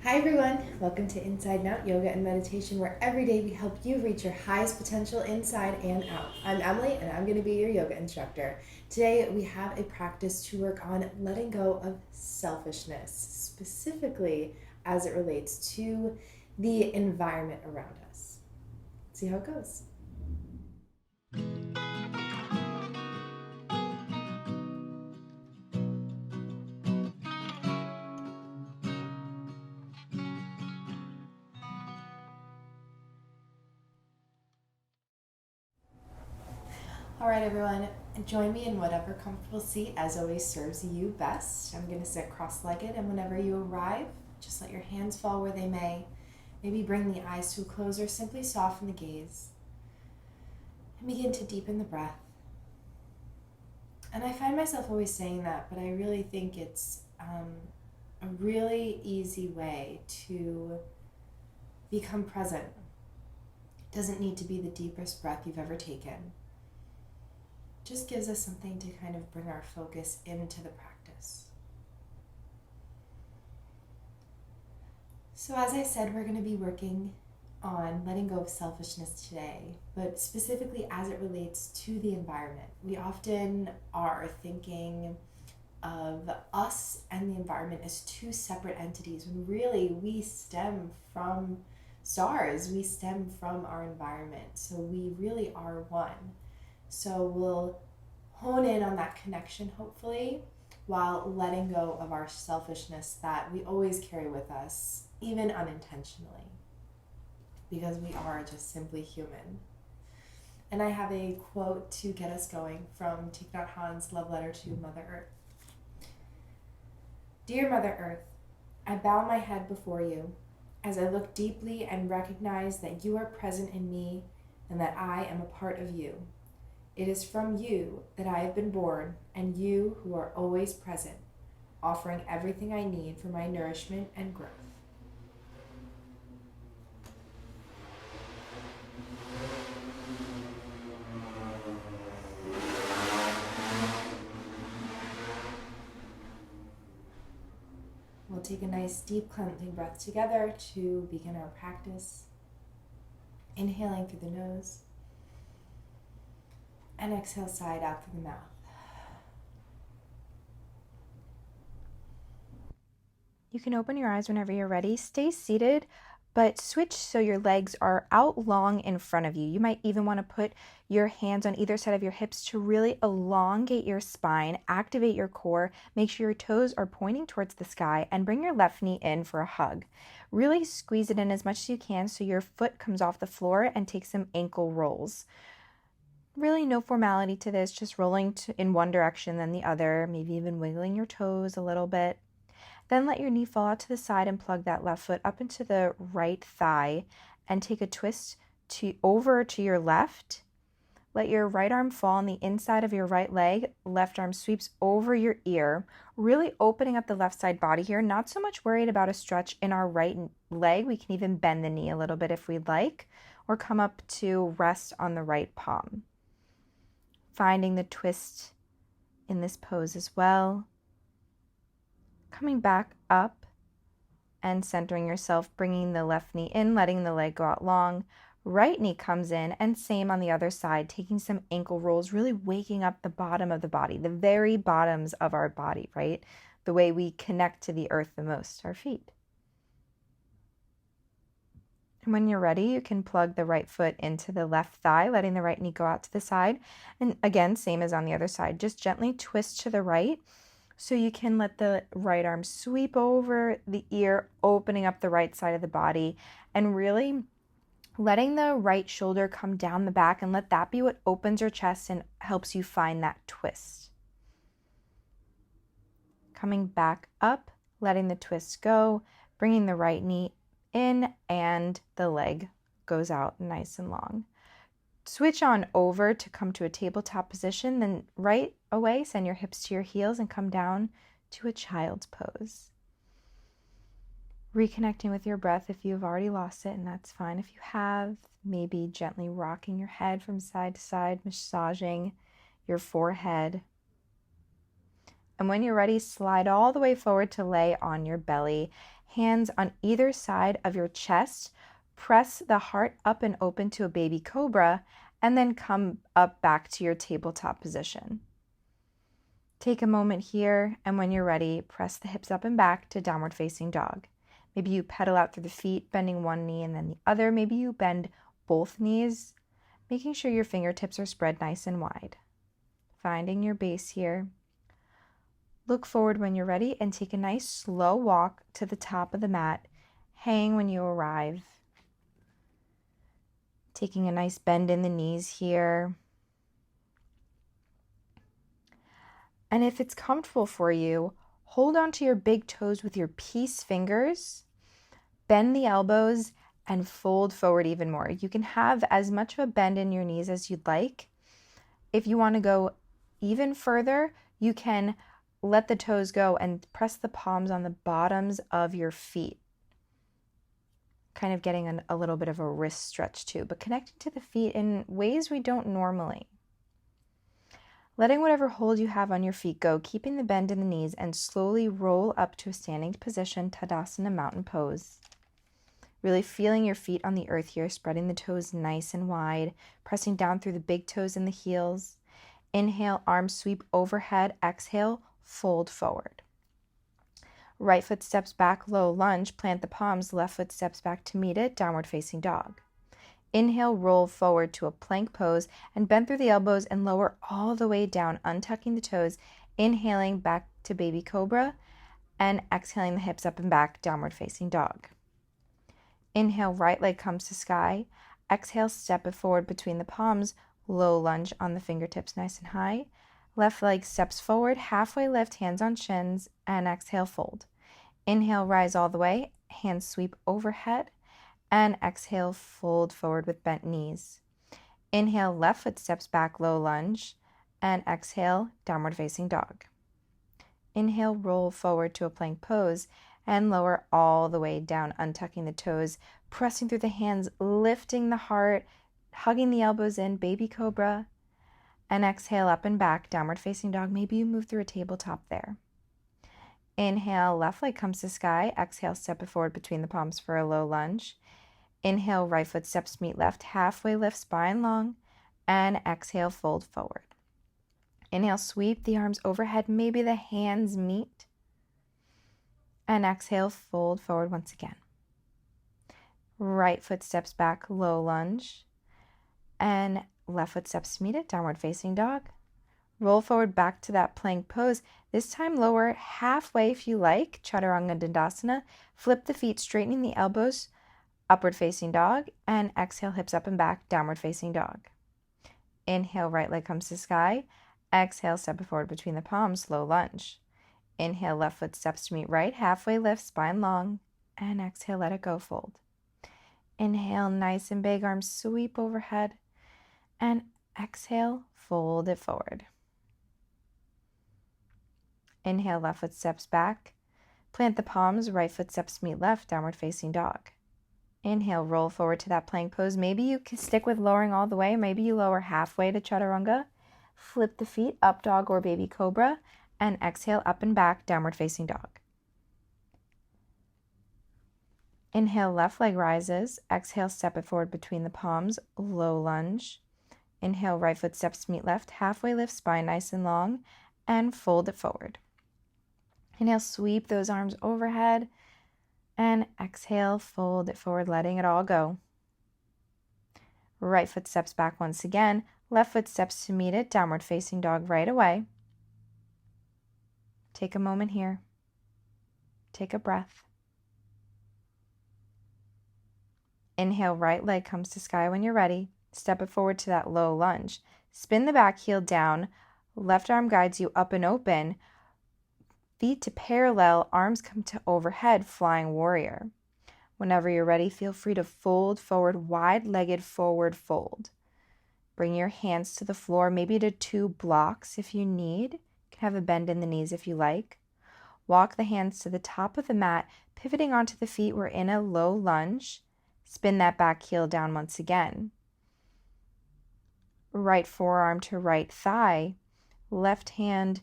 Hi everyone, welcome to Inside and Out Yoga and Meditation, where every day we help you reach your highest potential inside and out. I'm Emily and I'm going to be your yoga instructor. Today we have a practice to work on letting go of selfishness, specifically as it relates to the environment around us. Let's see how it goes. All right, everyone, join me in whatever comfortable seat, as always, serves you best. I'm going to sit cross-legged, and whenever you arrive, just let your hands fall where they may. Maybe bring the eyes to a close or simply soften the gaze. And begin to deepen the breath. And I find myself always saying that, but I really think it's a really easy way to become present. It doesn't need to be the deepest breath you've ever taken. Just gives us something to kind of bring our focus into the practice. So as I said, we're going to be working on letting go of selfishness today, but specifically as it relates to the environment. We often are thinking of us and the environment as two separate entities, when really we stem from stars, we stem from our environment, so we really are one. So we'll hone in on that connection, hopefully, while letting go of our selfishness that we always carry with us, even unintentionally, because we are just simply human. And I have a quote to get us going from Thich Nhat Hanh's Love Letter to Mother Earth. Dear Mother Earth, I bow my head before you as I look deeply and recognize that you are present in me and that I am a part of you. It is from you that I have been born, and you who are always present, offering everything I need for my nourishment and growth. We'll take a nice deep cleansing breath together to begin our practice. Inhaling through the nose and exhale side out through the mouth. You can open your eyes whenever you're ready. Stay seated, but switch so your legs are out long in front of you. You might even want to put your hands on either side of your hips to really elongate your spine, activate your core, make sure your toes are pointing towards the sky, and bring your left knee in for a hug. Really squeeze it in as much as you can so your foot comes off the floor, and take some ankle rolls. Really no formality to this, just rolling in one direction then the other, maybe even wiggling your toes a little bit. Then let your knee fall out to the side and plug that left foot up into the right thigh and take a twist over to your left. Let your right arm fall on the inside of your right leg. Left arm sweeps over your ear, really opening up the left side body here. Not so much worried about a stretch in our right leg. We can even bend the knee a little bit if we'd like, or come up to rest on the right palm. Finding the twist in this pose as well. Coming back up and centering yourself, bringing the left knee in, letting the leg go out long. Right knee comes in, and same on the other side, taking some ankle rolls, really waking up the bottom of the body, the very bottoms of our body, right? The way we connect to the earth the most, our feet. And when you're ready, you can plug the right foot into the left thigh, letting the right knee go out to the side. And again, same as on the other side, just gently twist to the right. So you can let the right arm sweep over the ear, opening up the right side of the body, and really letting the right shoulder come down the back, and let that be what opens your chest and helps you find that twist. Coming back up, letting the twist go, bringing the right knee in, and the leg goes out nice and long. Switch on over to come to a tabletop position, then right away send your hips to your heels and come down to a child's pose. Reconnecting with your breath if you've already lost it, and that's fine if you have. Maybe gently rocking your head from side to side, massaging your forehead. And when you're ready, slide all the way forward to lay on your belly. Hands on either side of your chest. Press the heart up and open to a baby cobra, and then come up back to your tabletop position. Take a moment here, and when you're ready, press the hips up and back to downward facing dog. Maybe you pedal out through the feet, bending one knee and then the other. Maybe you bend both knees, making sure your fingertips are spread nice and wide. Finding your base here. Look forward when you're ready and take a nice slow walk to the top of the mat. Hang when you arrive. Taking a nice bend in the knees here. And if it's comfortable for you, hold on to your big toes with your peace fingers. Bend the elbows and fold forward even more. You can have as much of a bend in your knees as you'd like. If you want to go even further, you can let the toes go and press the palms on the bottoms of your feet. Kind of getting a little bit of a wrist stretch too, but connecting to the feet in ways we don't normally. Letting whatever hold you have on your feet go, keeping the bend in the knees, and slowly roll up to a standing position, Tadasana mountain pose. Really feeling your feet on the earth here, spreading the toes nice and wide, pressing down through the big toes and the heels. Inhale, arms sweep overhead. Exhale, fold forward. Right foot steps back, low lunge, plant the palms, left foot steps back to meet it, downward facing dog. Inhale, roll forward to a plank pose and bend through the elbows and lower all the way down, untucking the toes, inhaling back to baby cobra and exhaling the hips up and back, downward facing dog. Inhale, right leg comes to sky. Exhale, step it forward between the palms, low lunge on the fingertips nice and high. Left leg steps forward, halfway lift, hands on shins, and exhale, fold. Inhale, rise all the way, hands sweep overhead. And exhale, fold forward with bent knees. Inhale, left foot steps back, low lunge. And exhale, downward facing dog. Inhale, roll forward to a plank pose and lower all the way down, untucking the toes, pressing through the hands, lifting the heart, hugging the elbows in, baby cobra. And exhale, up and back, downward facing dog. Maybe you move through a tabletop there. Inhale, left leg comes to sky. Exhale, step it forward between the palms for a low lunge. Inhale, right foot steps meet left, halfway lift, spine long, and exhale, fold forward. Inhale, sweep the arms overhead, maybe the hands meet, and exhale, fold forward once again. Right foot steps back, low lunge, and left foot steps meet it, downward facing dog. Roll forward back to that plank pose. This time lower halfway if you like, Chaturanga Dandasana. Flip the feet, straightening the elbows, upward facing dog, and exhale, hips up and back, downward facing dog. Inhale, right leg comes to sky. Exhale, step it forward between the palms, low lunge. Inhale, left foot steps to meet right, halfway lift, spine long, and exhale, let it go, fold. Inhale, nice and big, arms sweep overhead, and exhale, fold it forward. Inhale, left foot steps back. Plant the palms, right foot steps meet left, downward facing dog. Inhale, roll forward to that plank pose. Maybe you can stick with lowering all the way. Maybe you lower halfway to chaturanga. Flip the feet, up dog or baby cobra, and exhale, up and back, downward facing dog. Inhale, left leg rises. Exhale, step it forward between the palms, low lunge. Inhale, right foot steps meet left, halfway lift, spine nice and long, and fold it forward. Inhale, sweep those arms overhead. And exhale, fold it forward, letting it all go. Right foot steps back once again. Left foot steps to meet it, downward facing dog right away. Take a moment here. Take a breath. Inhale, right leg comes to sky when you're ready. Step it forward to that low lunge. Spin the back heel down. Left arm guides you up and open. Feet to parallel, arms come to overhead, flying warrior. Whenever you're ready, feel free to fold forward, wide-legged forward fold. Bring your hands to the floor, maybe to 2 blocks if you need. You can have a bend in the knees if you like. Walk the hands to the top of the mat, pivoting onto the feet. We're in a low lunge. Spin that back heel down once again. Right forearm to right thigh. Left hand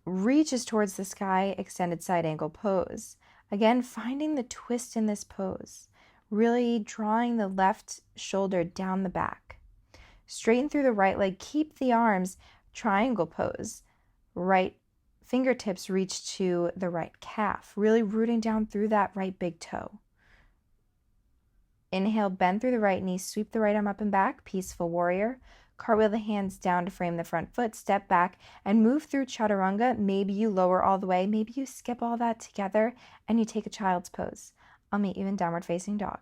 reaches towards the sky, extended side angle pose. Again, finding the twist in this pose, really drawing the left shoulder down the back. Straighten through the right leg, keep the arms, triangle pose. Right fingertips reach to the right calf, really rooting down through that right big toe. Inhale, bend through the right knee, sweep the right arm up and back, peaceful warrior. Cartwheel the hands down to frame the front foot, step back and move through chaturanga. Maybe you lower all the way, maybe you skip all that together and you take a child's pose. I'll meet you in downward facing dog.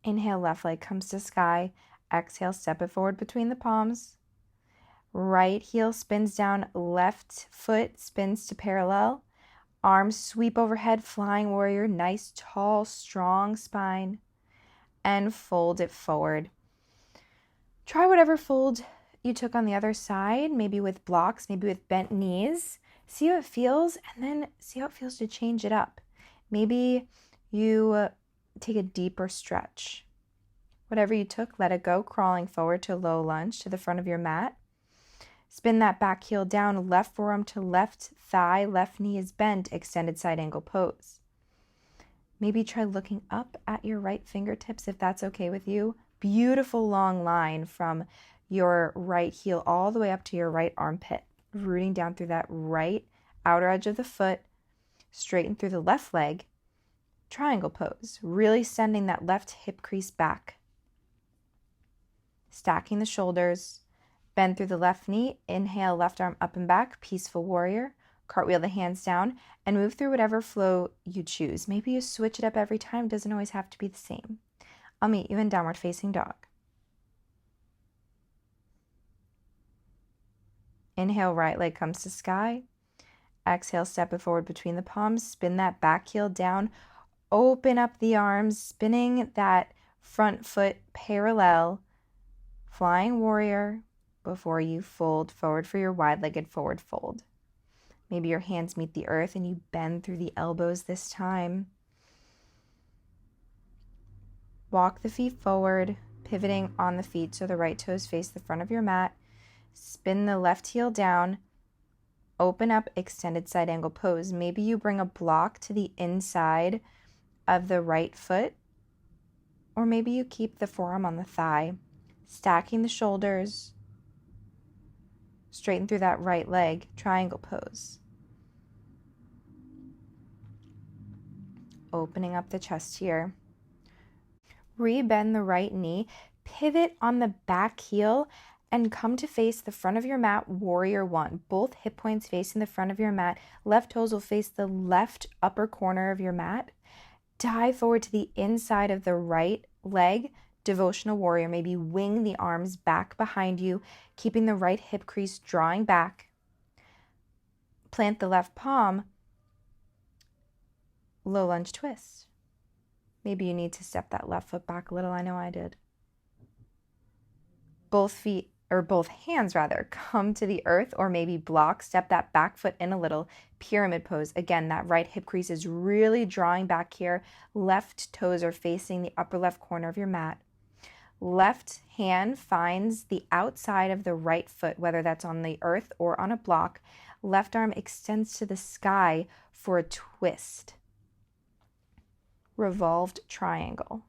Inhale, left leg comes to sky. Exhale, step it forward between the palms. Right heel spins down, left foot spins to parallel. Arms sweep overhead, flying warrior, nice, tall, strong spine. And fold it forward. Try whatever fold you took on the other side, maybe with blocks, maybe with bent knees. See how it feels, and then see how it feels to change it up. Maybe you take a deeper stretch. Whatever you took, let it go, crawling forward to low lunge to the front of your mat. Spin that back heel down, left forearm to left thigh, left knee is bent, extended side angle pose. Maybe try looking up at your right fingertips if that's okay with you. Beautiful long line from your right heel all the way up to your right armpit, rooting down through that right outer edge of the foot, straighten through the left leg, triangle pose, really sending that left hip crease back. Stacking the shoulders, bend through the left knee, inhale, left arm up and back, peaceful warrior. Cartwheel the hands down and move through whatever flow you choose. Maybe you switch it up every time. It doesn't always have to be the same. I'll meet you in downward facing dog. Inhale, right leg comes to sky. Exhale, step it forward between the palms. Spin that back heel down. Open up the arms, spinning that front foot parallel. Flying warrior before you fold forward for your wide-legged forward fold. Maybe your hands meet the earth and you bend through the elbows this time. Walk the feet forward, pivoting on the feet so the right toes face the front of your mat. Spin the left heel down. Open up, extended side angle pose. Maybe you bring a block to the inside of the right foot, or maybe you keep the forearm on the thigh. Stacking the shoulders. Straighten through that right leg, triangle pose. Opening up the chest here. Rebend the right knee, pivot on the back heel, and come to face the front of your mat, warrior one. Both hip points facing the front of your mat. Left toes will face the left upper corner of your mat. Dive forward to the inside of the right leg, devotional warrior. Maybe wing the arms back behind you, keeping the right hip crease drawing back. Plant the left palm, low lunge twist. Maybe you need to step that left foot back a little. I know I did. Both hands come to the earth, or maybe block, step that back foot in a little, pyramid pose. Again, that right hip crease is really drawing back here. Left toes are facing the upper left corner of your mat. Left hand finds the outside of the right foot, whether that's on the earth or on a block. Left arm extends to the sky for a twist. Revolved triangle.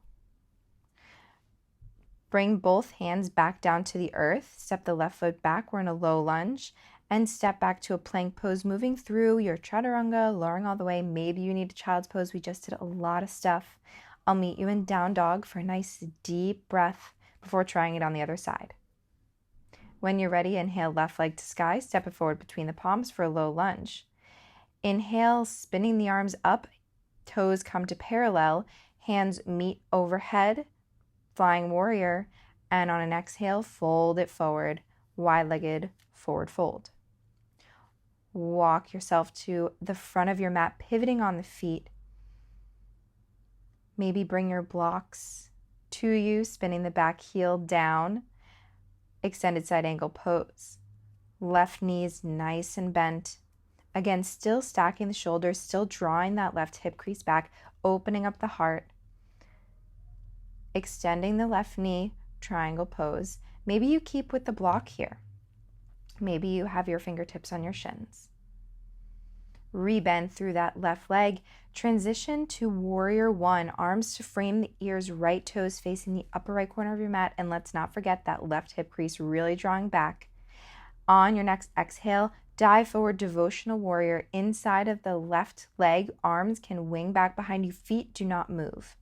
Bring both hands back down to the earth. Step the left foot back. We're in a low lunge. And step back to a plank pose, moving through your chaturanga, lowering all the way. Maybe you need a child's pose. We just did a lot of stuff. I'll meet you in down dog for a nice deep breath before trying it on the other side. When you're ready, inhale, left leg to sky. Step it forward between the palms for a low lunge. Inhale, spinning the arms up. Toes come to parallel. Hands meet overhead. Flying warrior. And on an exhale, fold it forward. Wide-legged forward fold. Walk yourself to the front of your mat, pivoting on the feet. Maybe bring your blocks to you, spinning the back heel down. Extended side angle pose. Left knee is nice and bent. Again, still stacking the shoulders, still drawing that left hip crease back, opening up the heart. Extending the left knee, triangle pose. Maybe you keep with the block here. Maybe you have your fingertips on your shins. Rebend through that left leg. Transition to warrior one. Arms to frame the ears, right toes facing the upper right corner of your mat. And let's not forget that left hip crease really drawing back. On your next exhale, dive forward, devotional warrior. Inside of the left leg, arms can wing back behind you. Feet do not move.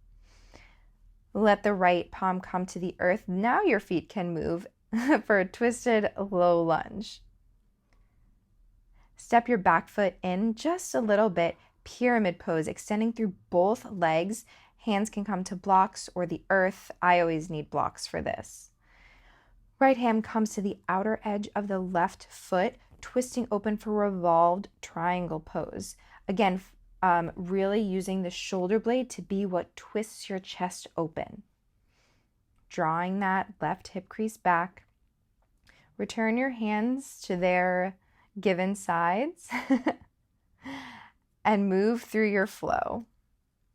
Let the right palm come to the earth. Now your feet can move for a twisted low lunge. Step your back foot in just a little bit. Pyramid pose, extending through both legs. Hands can come to blocks or the earth. I always need blocks for this. Right hand comes to the outer edge of the left foot, twisting open for revolved triangle pose. Again, really using the shoulder blade to be what twists your chest open. Drawing that left hip crease back. Return your hands to their given sides and move through your flow.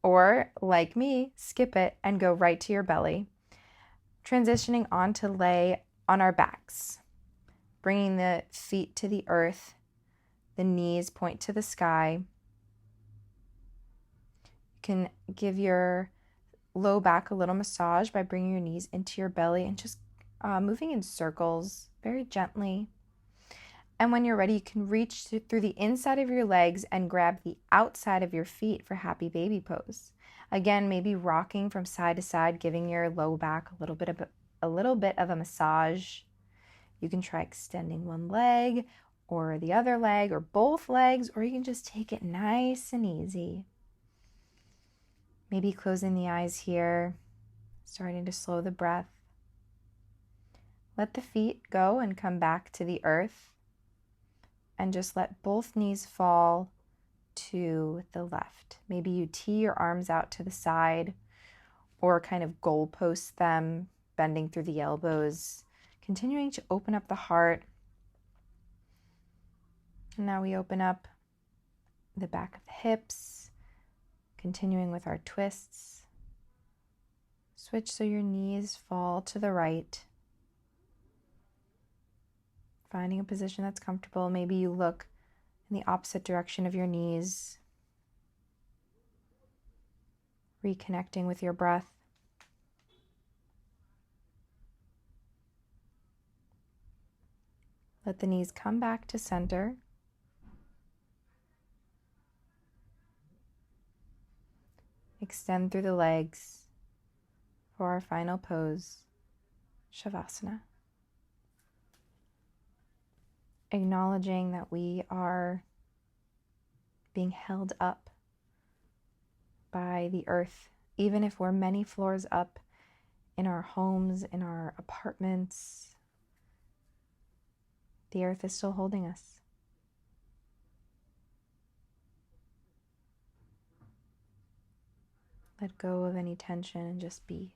Or, like me, skip it and go right to your belly. Transitioning on to lay on our backs. Bringing the feet to the earth. The knees point to the sky. You can give your low back a little massage by bringing your knees into your belly and just moving in circles very gently. And when you're ready, you can reach through the inside of your legs and grab the outside of your feet for happy baby pose. Again, maybe rocking from side to side, giving your low back a little bit of a massage. You can try extending one leg or the other leg or both legs, or you can just take it nice and easy. Maybe closing the eyes here, starting to slow the breath. Let the feet go and come back to the earth. And just let both knees fall to the left. Maybe you tee your arms out to the side or kind of goalpost them, bending through the elbows, continuing to open up the heart. And now we open up the back of the hips, continuing with our twists. Switch so your knees fall to the right. Finding a position that's comfortable. Maybe you look in the opposite direction of your knees. Reconnecting with your breath. Let the knees come back to center. Extend through the legs for our final pose, Savasana. Acknowledging that we are being held up by the earth, even if we're many floors up in our homes, in our apartments, the earth is still holding us. Let go of any tension and just be.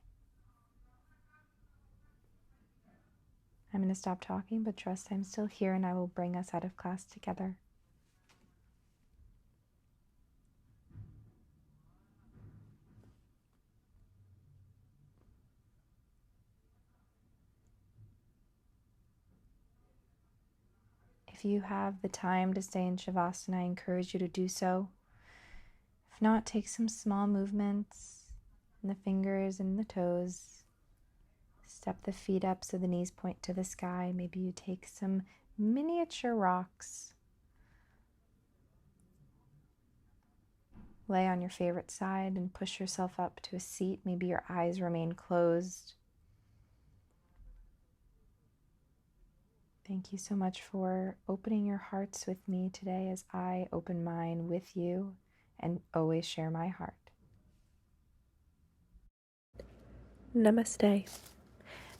I'm going to stop talking, but trust I'm still here and I will bring us out of class together. If you have the time to stay in Savasana, I encourage you to do so. If not, take some small movements in the fingers and the toes. Step the feet up so the knees point to the sky. Maybe you take some miniature rocks. Lay on your favorite side and push yourself up to a seat. Maybe your eyes remain closed. Thank you so much for opening your hearts with me today as I open mine with you and always share my heart. Namaste.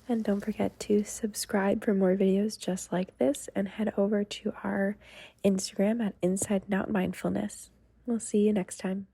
And don't forget to subscribe for more videos just like this and head over to our Instagram at Inside and Out Mindfulness. We'll see you next time.